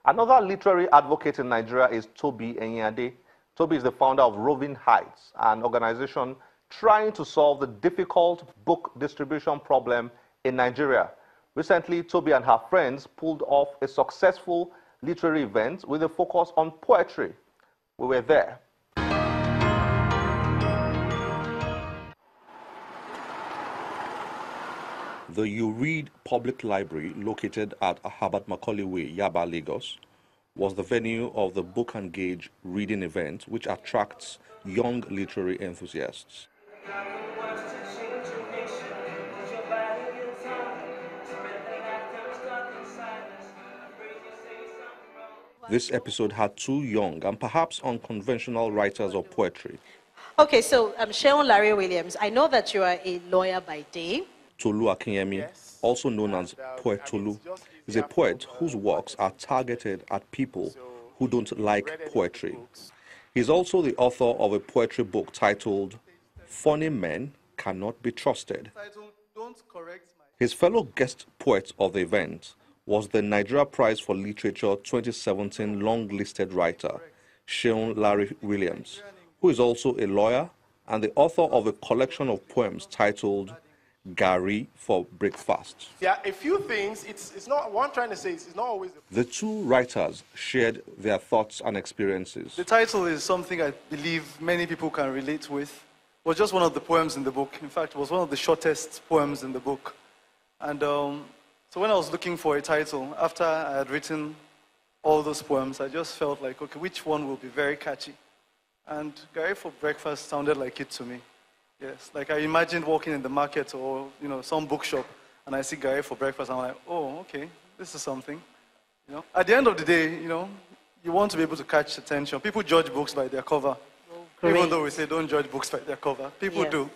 Another literary advocate in Nigeria is Toby Enyade. Toby is the founder of Roving Heights, an organization trying to solve the difficult book distribution problem in Nigeria. Recently, Toby and her friends pulled off a successful literary event with a focus on poetry. We were there. The You Read Public Library, located at Ahabat Macaulay Way, Yaba, Lagos, was the venue of the Book and Gauge reading event, which attracts young literary enthusiasts. This episode had two young and perhaps unconventional writers of poetry. Okay, so Sheon Larry Williams, I know that you are a lawyer by day. Tolu Akinyemi, also known as Poet Tolu, is a poet whose works are targeted at people who don't like poetry. He's also the author of a poetry book titled Funny Men Cannot Be Trusted. His fellow guest poet of the event was the Nigeria Prize for Literature 2017 long-listed writer, Sheon Larry Williams, who is also a lawyer and the author of a collection of poems titled Gary for Breakfast. Yeah, a few things. It's not what I'm trying to say. It's not always. The two writers shared their thoughts and experiences. The title is something I believe many people can relate with. It was just one of the poems in the book. In fact, it was one of the shortest poems in the book. And so when I was looking for a title, after I had written all those poems, I just felt like, okay, which one will be very catchy? And Gary for Breakfast sounded like it to me. Yes, like I imagined walking in the market or, some bookshop, and I see Gary for Breakfast, and I'm like, oh, okay, this is something. At the end of the day, you want to be able to catch attention. People judge books by their cover. Oh, even though we say don't judge books by their cover. People do.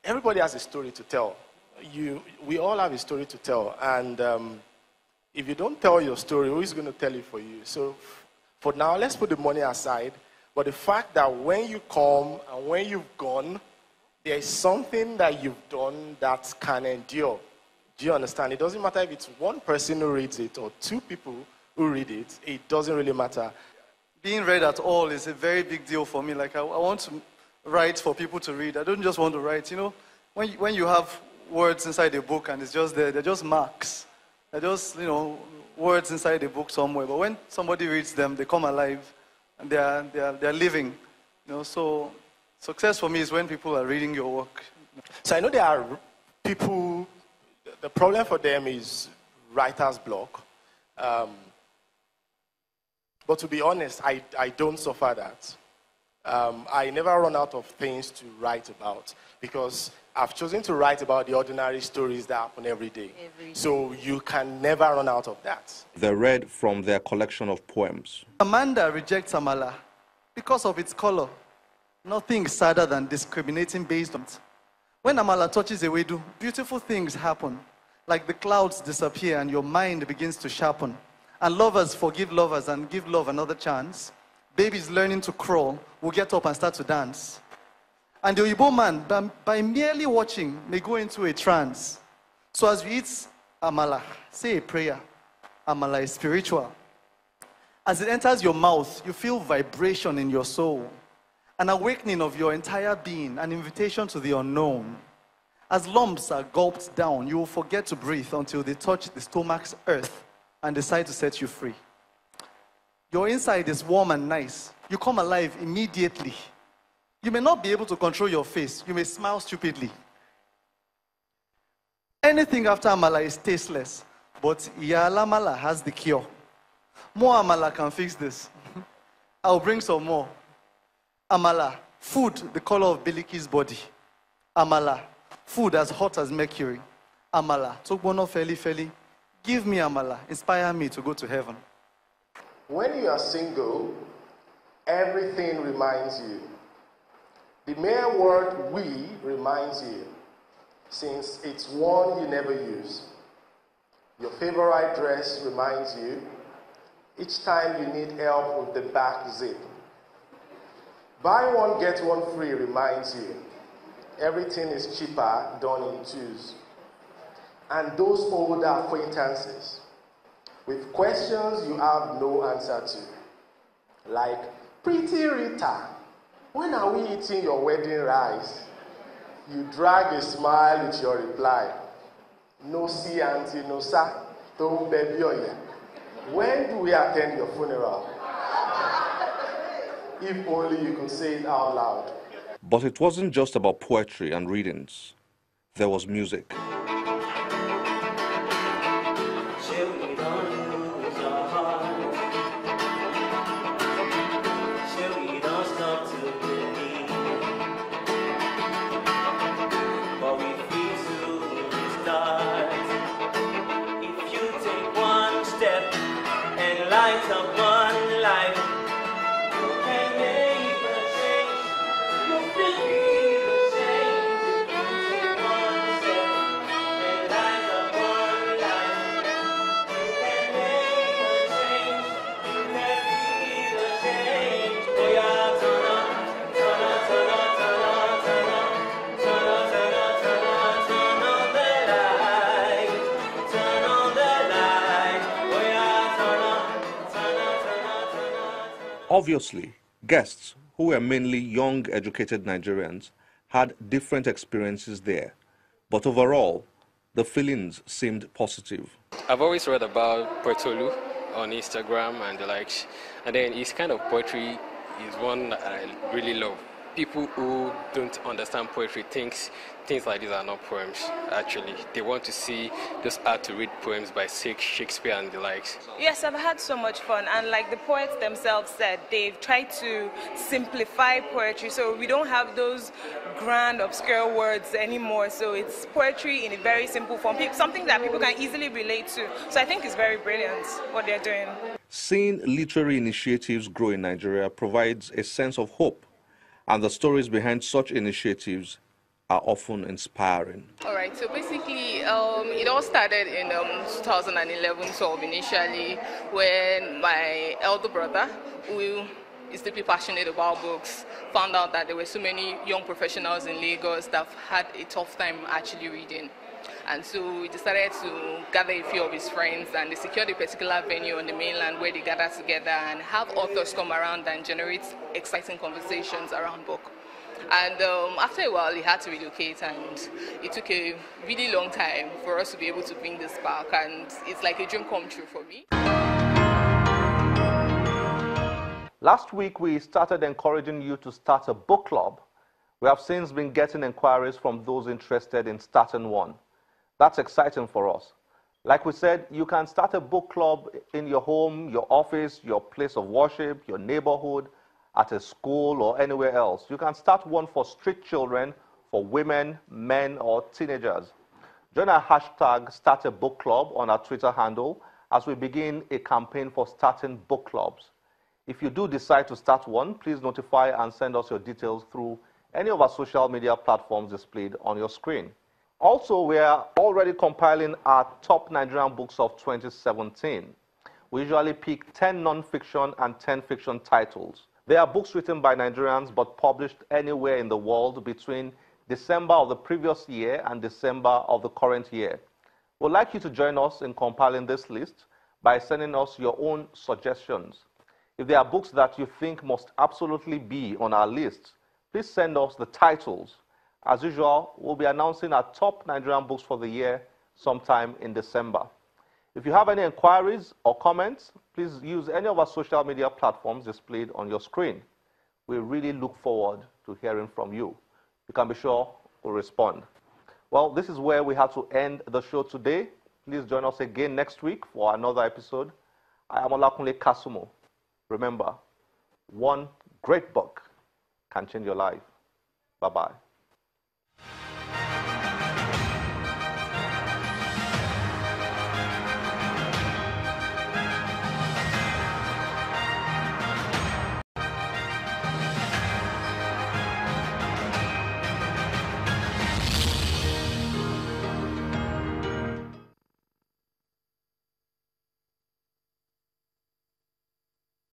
Everybody has a story to tell. We all have a story to tell, and if you don't tell your story, who is going to tell it for you? So for now, let's put the money aside, but the fact that when you come and when you've gone, there is something that you've done that can endure. Do you understand? It doesn't matter if it's one person who reads it or two people who read it. It doesn't really matter. Being read at all is a very big deal for me. Like I want to write for people to read. I don't just want to write. When you have words inside a book and it's just there, they're just marks. They're just, words inside a book somewhere. But when somebody reads them, they come alive and they're living. So success for me is when people are reading your work. So I know there are people, the problem for them is writer's block. But to be honest, I don't suffer that. I never run out of things to write about because I've chosen to write about the ordinary stories that happen every day. So you can never run out of that. They read from their collection of poems. Amanda rejects Amala because of its color. Nothing sadder than discriminating based on it. When Amala touches a wedu, beautiful things happen. Like the clouds disappear and your mind begins to sharpen. And lovers forgive lovers and give love another chance. Babies learning to crawl will get up and start to dance. And the Oyibo man, by merely watching, may go into a trance. So as you eat Amala, say a prayer. Amala is spiritual. As it enters your mouth, you feel vibration in your soul. An awakening of your entire being, an invitation to the unknown. As lumps are gulped down, you will forget to breathe until they touch the stomach's earth and decide to set you free. Your inside is warm and nice. You come alive immediately. You may not be able to control your face. You may smile stupidly. Anything after Amala is tasteless, but Iyala Amala has the cure. More Amala can fix this. I'll bring some more. Amala, food the color of Biliki's body. Amala, food as hot as mercury. Amala, Togbono Feli Feli. Give me Amala, inspire me to go to heaven. When you are single, everything reminds you. The mere word we reminds you, since it's one you never use. Your favorite dress reminds you. Each time you need help with the back zip. Buy one, get one free reminds you. Everything is cheaper done in twos. And those older acquaintances with questions you have no answer to. Like, Pt3, when are we eating your wedding rice? You drag a smile with your reply. No see auntie, no sir, don't baby oye. When do we attend your funeral? If only you could say it out loud. But it wasn't just about poetry and readings. There was music. Obviously, guests, who were mainly young, educated Nigerians, had different experiences there. But overall, the feelings seemed positive. I've always read about Pt3 on Instagram and the likes, and then his kind of poetry is one that I really love. People who don't understand poetry think things like these are not poems, actually. They want to see those hard-to-read poems by Shakespeare and the likes. Yes, I've had so much fun, and like the poets themselves said, they've tried to simplify poetry, so we don't have those grand, obscure words anymore, so it's poetry in a very simple form, something that people can easily relate to. So I think it's very brilliant what they're doing. Seeing literary initiatives grow in Nigeria provides a sense of hope, and the stories behind such initiatives are often inspiring. All right, so basically, it all started in 2011, sort of initially, when my elder brother, who is deeply passionate about books, found out that there were so many young professionals in Lagos that had a tough time actually reading. And so we decided to gather a few of his friends, and they secured a particular venue on the mainland where they gather together and have authors come around and generate exciting conversations around book. And after a while, he had to relocate, and it took a really long time for us to be able to bring this back, and it's like a dream come true for me. Last week, we started encouraging you to start a book club. We have since been getting inquiries from those interested in starting one. That's exciting for us. Like we said, you can start a book club in your home, your office, your place of worship, your neighborhood, at a school, or anywhere else. You can start one for street children, for women, men, or teenagers. Join our hashtag Start a Book Club on our Twitter handle as we begin a campaign for starting book clubs. If you do decide to start one, please notify and send us your details through any of our social media platforms displayed on your screen. Also, we are already compiling our top Nigerian books of 2017. We usually pick 10 non-fiction and 10 fiction titles. They are books written by Nigerians but published anywhere in the world between December of the previous year and December of the current year. We'd like you to join us in compiling this list by sending us your own suggestions. If there are books that you think must absolutely be on our list, please send us the titles. As usual, we'll be announcing our top Nigerian books for the year sometime in December. If you have any inquiries or comments, please use any of our social media platforms displayed on your screen. We really look forward to hearing from you. You can be sure we'll respond. Well, this is where we have to end the show today. Please join us again next week for another episode. I am Olakunle Kasumo. Remember, one great book can change your life. Bye-bye.